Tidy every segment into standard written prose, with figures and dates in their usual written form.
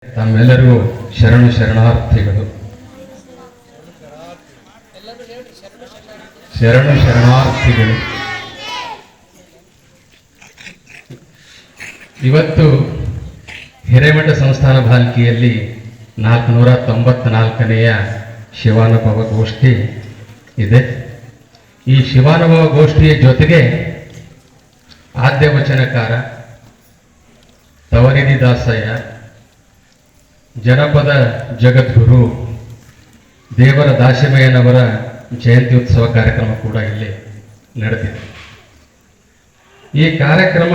ತಮ್ಮೆಲ್ಲರಿಗೂ ಶರಣು ಶರಣಾರ್ಥಿಗಳು. ಶರಣು ಶರಣಾರ್ಥಿಗಳು. ಇವತ್ತು ಹಿರೇಮಠ ಸಂಸ್ಥಾನ ಬಾಲ್ಕಿಯಲ್ಲಿ 494ನೆಯ ಶಿವಾನುಭವ ಗೋಷ್ಠಿ ಇದೆ. ಈ ಶಿವಾನುಭವ ಗೋಷ್ಠಿಯ ಜೊತೆಗೆ ಆದ್ಯವಚನಕಾರ ತವರಿದಿ ದಾಸಯ್ಯ, ಜನಪದ ಜಗದ್ಗುರು ದೇವರ ದಾಶಿಮಯ್ಯನವರ ಜಯಂತಿ ಉತ್ಸವ ಕಾರ್ಯಕ್ರಮ ಕೂಡ ಇಲ್ಲಿ ನಡೆದಿದೆ. ಈ ಕಾರ್ಯಕ್ರಮ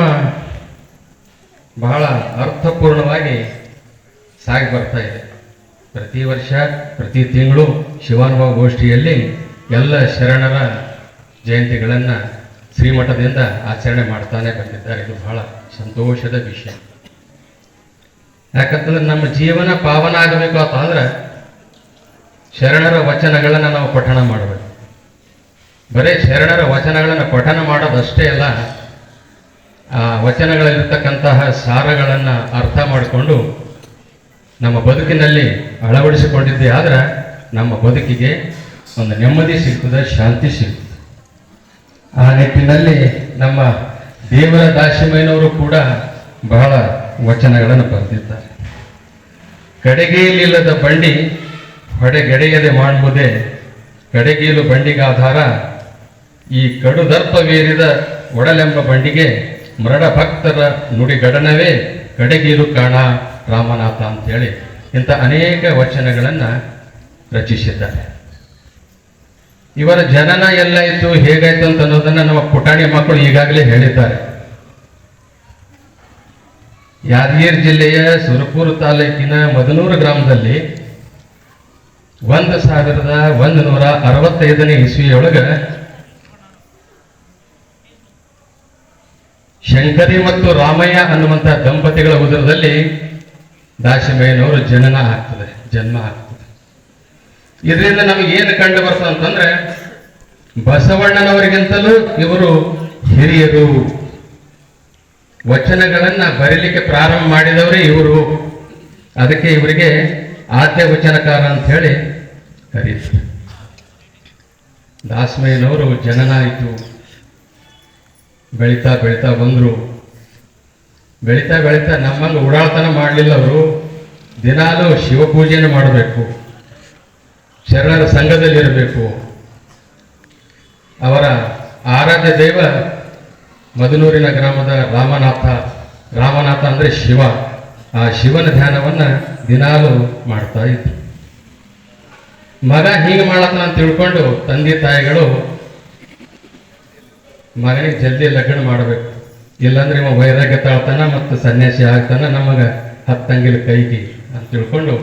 ಬಹಳ ಅರ್ಥಪೂರ್ಣವಾಗಿ ಸಾಗಿ ಬರ್ತಾ ಇದೆ. ಪ್ರತಿ ವರ್ಷ ಪ್ರತಿ ತಿಂಗಳು ಶಿವಾನುಭವ ಗೋಷ್ಠಿಯಲ್ಲಿ ಎಲ್ಲ ಶರಣರ ಜಯಂತಿಗಳನ್ನು ಶ್ರೀಮಠದಿಂದ ಆಚರಣೆ ಮಾಡ್ತಾನೆ ಬಂದಿದ್ದಾರೆ. ಇದು ಬಹಳ ಸಂತೋಷದ ವಿಷಯ. ಯಾಕಂತಂದ್ರೆ ನಮ್ಮ ಜೀವನ ಪಾವನ ಆಗಬೇಕು ಅಂತಂದ್ರೆ ಶರಣರ ವಚನಗಳನ್ನು ನಾವು ಪಠಣ ಮಾಡಬೇಕು. ಬರೀ ಶರಣರ ವಚನಗಳನ್ನು ಪಠಣ ಮಾಡೋದಷ್ಟೇ ಅಲ್ಲ, ಆ ವಚನಗಳಲ್ಲಿರ್ತಕ್ಕಂತಹ ಸಾರಗಳನ್ನು ಅರ್ಥ ಮಾಡಿಕೊಂಡು ನಮ್ಮ ಬದುಕಿನಲ್ಲಿ ಅಳವಡಿಸಿಕೊಂಡಿದ್ದೇ ಆದ್ರೆ ನಮ್ಮ ಬದುಕಿಗೆ ಒಂದು ನೆಮ್ಮದಿ ಸಿಗ್ತದೆ, ಶಾಂತಿ ಸಿಗ್ತದೆ. ಆ ನಿಟ್ಟಿನಲ್ಲಿ ನಮ್ಮ ದೇವರ ದಾಶಿಮಯ್ಯನವರು ಕೂಡ ಬಹಳ ವಚನಗಳನ್ನು ಬರೆದಿದ್ದಾರೆ. ಕಡೆಗೇಲಿಲ್ಲದ ಬಂಡಿ ಹೊಡೆಗೆಡೆಯದೆ ಮಾಡುವುದೇ ಕಡೆಗೀಲು ಬಂಡಿಗಾಧಾರ, ಈ ಕಡುದರ್ಪವೇರಿದ ಒಡಲೆಂಬ ಬಂಡಿಗೆ ಮರಣ ಭಕ್ತರ ನುಡಿಗಡನವೇ ಕಡೆಗೀಲು ಕಾಣ ರಾಮನಾಥ ಅಂತೇಳಿ ಇಂಥ ಅನೇಕ ವಚನಗಳನ್ನು ರಚಿಸಿದ್ದಾರೆ. ಇವರ ಜನನ ಎಲ್ಲಾಯಿತು ಹೇಗಾಯ್ತು ಅಂತ ಅನ್ನೋದನ್ನು ನಮ್ಮ ಪುಟಾಣಿ ಮಕ್ಕಳು ಈಗಾಗಲೇ ಹೇಳಿದ್ದಾರೆ. ಯಾದಗಿರಿ ಜಿಲ್ಲೆಯ ಸುರಪುರ ತಾಲೂಕಿನ ಮದನೂರು ಗ್ರಾಮದಲ್ಲಿ 1165ನೇ ಇಸ್ವಿಯೊಳಗ ಶಂಕರಿ ಮತ್ತು ರಾಮಯ್ಯ ಅನ್ನುವಂಥ ದಂಪತಿಗಳ ಉದರದಲ್ಲಿ ದಾಶಿಮಯ್ಯನವರು ಜನ್ಮ ಆಗ್ತದೆ. ಇದರಿಂದ ನಮಗೇನು ಕಂಡು ಬರ್ತದೆ ಅಂತಂದ್ರೆ ಬಸವಣ್ಣನವರಿಗಿಂತಲೂ ಇವರು ಹಿರಿಯರು. ವಚನಗಳನ್ನ ಬರೀಲಿಕ್ಕೆ ಪ್ರಾರಂಭ ಮಾಡಿದವರೇ ಇವರು. ಅದಕ್ಕೆ ಇವರಿಗೆ ಆದ್ಯ ವಚನಕಾರ ಅಂತ ಹೇಳಿ ಕರೀತಾರೆ. ದಾಸಮಯ್ಯನವರು ಜನನ ಆಯಿತು, ಬೆಳೀತಾ ಬೆಳೀತಾ ಬಂದರು. ಬೆಳೀತಾ ಬೆಳೀತಾ ನಮ್ಮಂಗೆ ಓಡಾಡ್ತನ ಮಾಡಲಿಲ್ಲ ಅವರು. ದಿನಾಲೂ ಶಿವಪೂಜೆಯನ್ನು ಮಾಡಬೇಕು, ಶರಣರ ಸಂಘದಲ್ಲಿರಬೇಕು. ಅವರ ಆರಾಧ್ಯ ದೈವ ಮದನೂರಿನ ಗ್ರಾಮದ ರಾಮನಾಥ ಅಂದರೆ ಶಿವ. ಆ ಶಿವನ ಧ್ಯಾನವನ್ನು ದಿನಾಲೂ ಮಾಡ್ತಾ ಇದ್ರು. ಮಗ ಹೀಗೆ ಮಾಡತ್ತ ಅಂತ ತಿಳ್ಕೊಂಡು ತಂದೆ ತಾಯಿಗಳು ಮಗನಿಗೆ ಜಲ್ದಿ ಲಗ್ನ ಮಾಡಬೇಕು, ಇಲ್ಲಾಂದ್ರೆ ಇವ ವೈರಾಗ್ಯ ತಾಳ್ತಾನ ಮತ್ತು ಸನ್ಯಾಸಿ ಆಗ್ತಾನ, ನಮಗೆ ಹತ್ತಂಗಿಲ್ಲ ಕೈಗೆ ಅಂತ ತಿಳ್ಕೊಂಡು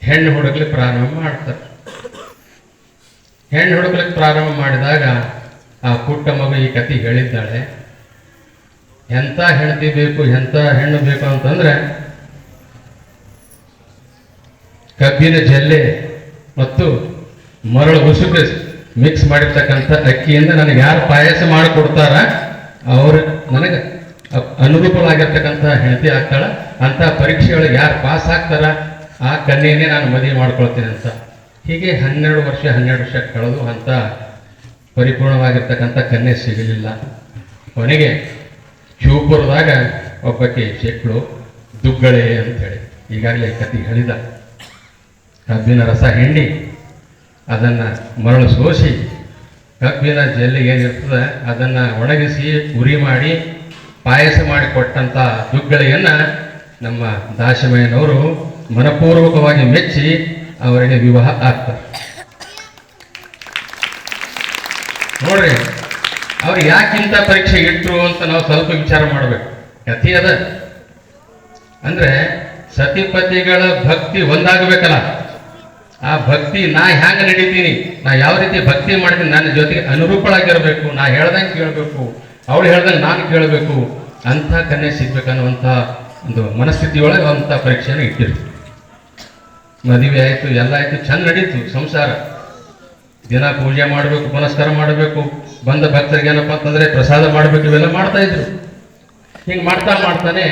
ಹೆಣ್ಣು ಹುಡುಕ್ಲಿಕ್ಕೆ ಪ್ರಾರಂಭ ಮಾಡ್ತಾರೆ. ಹೆಣ್ಣು ಹುಡುಕ್ಲಿಕ್ಕೆ ಪ್ರಾರಂಭ ಮಾಡಿದಾಗ ಆ ಪುಟ್ಟ ಮಗು ಈ ಕತೆ ಹೇಳಿದ್ದಾಳೆ. ಎಂಥ ಹೆಂಡತಿ ಬೇಕು, ಎಂಥ ಹೆಣ್ಣು ಬೇಕು ಅಂತಂದ್ರೆ ಕಬ್ಬಿನ ಜಲ್ಲೆ ಮತ್ತು ಮರಳು ಉಸುಕು ಮಿಕ್ಸ್ ಮಾಡಿರ್ತಕ್ಕಂಥ ಅಕ್ಕಿಯಿಂದ ನನಗೆ ಯಾರು ಪಾಯಸ ಮಾಡಿಕೊಡ್ತಾರ ಅವರು ನನಗೆ ಅನುರೂಪವಾಗಿರ್ತಕ್ಕಂಥ ಹೆಂಡತಿ ಆಗ್ತಾಳ. ಅಂಥ ಪರೀಕ್ಷೆಯೊಳಗೆ ಯಾರು ಪಾಸ್ ಆಗ್ತಾರ ಆ ಕನ್ಯೆಯನ್ನೇ ನಾನು ಮದುವೆ ಮಾಡ್ಕೊಳ್ತೀನಿ ಅಂತ. ಹೀಗೆ 12 ವರ್ಷ ಕಳೆದು ಅಂಥ ಪರಿಪೂರ್ಣವಾಗಿರ್ತಕ್ಕಂಥ ಕನ್ಯೆ ಸಿಗಲಿಲ್ಲ. ಕೊನೆಗೆ ಶಿವಪುರದಾಗ ಒಬ್ಬಕ್ಕೆ ಶೆಕ್ಳು ದುಗ್ಗಳೆ ಅಂತೇಳಿ ಈಗಾಗಲೇ ಕತೆ ಹೇಳಿದ. ಕಬ್ಬಿನ ರಸ ಹಿಂಡಿ ಅದನ್ನು ಮರಳು ಸೋಸಿ ಕಬ್ಬಿನ ಜಲ್ಲಿ ಏನಿರ್ತದೆ ಅದನ್ನು ಒಣಗಿಸಿ ಉರಿ ಮಾಡಿ ಪಾಯಸ ಮಾಡಿ ಕೊಟ್ಟಂಥ ದುಗ್ಗಳೆಯನ್ನು ನಮ್ಮ ದಾಶಿಮಯ್ಯನವರು ಮನಪೂರ್ವಕವಾಗಿ ಮೆಚ್ಚಿ ಅವರಿಗೆ ವಿವಾಹ ಆಗ್ತಾರೆ. ನೋಡ್ರಿ, ಅವ್ರು ಯಾಕಿಂತ ಪರೀಕ್ಷೆ ಇಟ್ಟರು ಅಂತ ನಾವು ಸ್ವಲ್ಪ ವಿಚಾರ ಮಾಡಬೇಕು. ಕಥೆ ಅದ ಅಂದ್ರೆ ಸತಿಪತಿಗಳ ಭಕ್ತಿ ಒಂದಾಗಬೇಕಲ್ಲ. ಆ ಭಕ್ತಿ ನಾ ಹ್ಯಾಂಗ ನಡೀತೀನಿ, ನಾ ಯಾವ ರೀತಿ ಭಕ್ತಿ ಮಾಡ್ತೀನಿ, ನನ್ನ ಜೊತೆಗೆ ಅನುರೂಪಳಾಗಿರ್ಬೇಕು, ನಾ ಹೇಳ್ದಂಗೆ ಕೇಳಬೇಕು, ಅವಳು ಹೇಳ್ದಂಗೆ ನಾನು ಕೇಳಬೇಕು, ಅಂಥ ಕನ್ಯೆ ಸಿಗ್ಬೇಕನ್ನುವಂಥ ಒಂದು ಮನಸ್ಥಿತಿಯೊಳಗೆ ಅಂಥ ಪರೀಕ್ಷೆಯನ್ನು ಇಟ್ಟಿರು. ಮದುವೆ ಆಯಿತು, ಎಲ್ಲ ಆಯಿತು, ಚಂದ ನಡೀತು ಸಂಸಾರ. ದಿನ ಪೂಜೆ ಮಾಡಬೇಕು, ಪುನಸ್ಕಾರ ಮಾಡಬೇಕು, ಬಂದ ಭಕ್ತರಿಗೆ ಏನಪ್ಪ ಅಂತಂದ್ರೆ ಪ್ರಸಾದ ಮಾಡಬೇಕು, ಇವೆಲ್ಲ ಮಾಡ್ತಾ ಇದ್ರು. ಹಿಂಗೆ ಮಾಡ್ತಾನೆ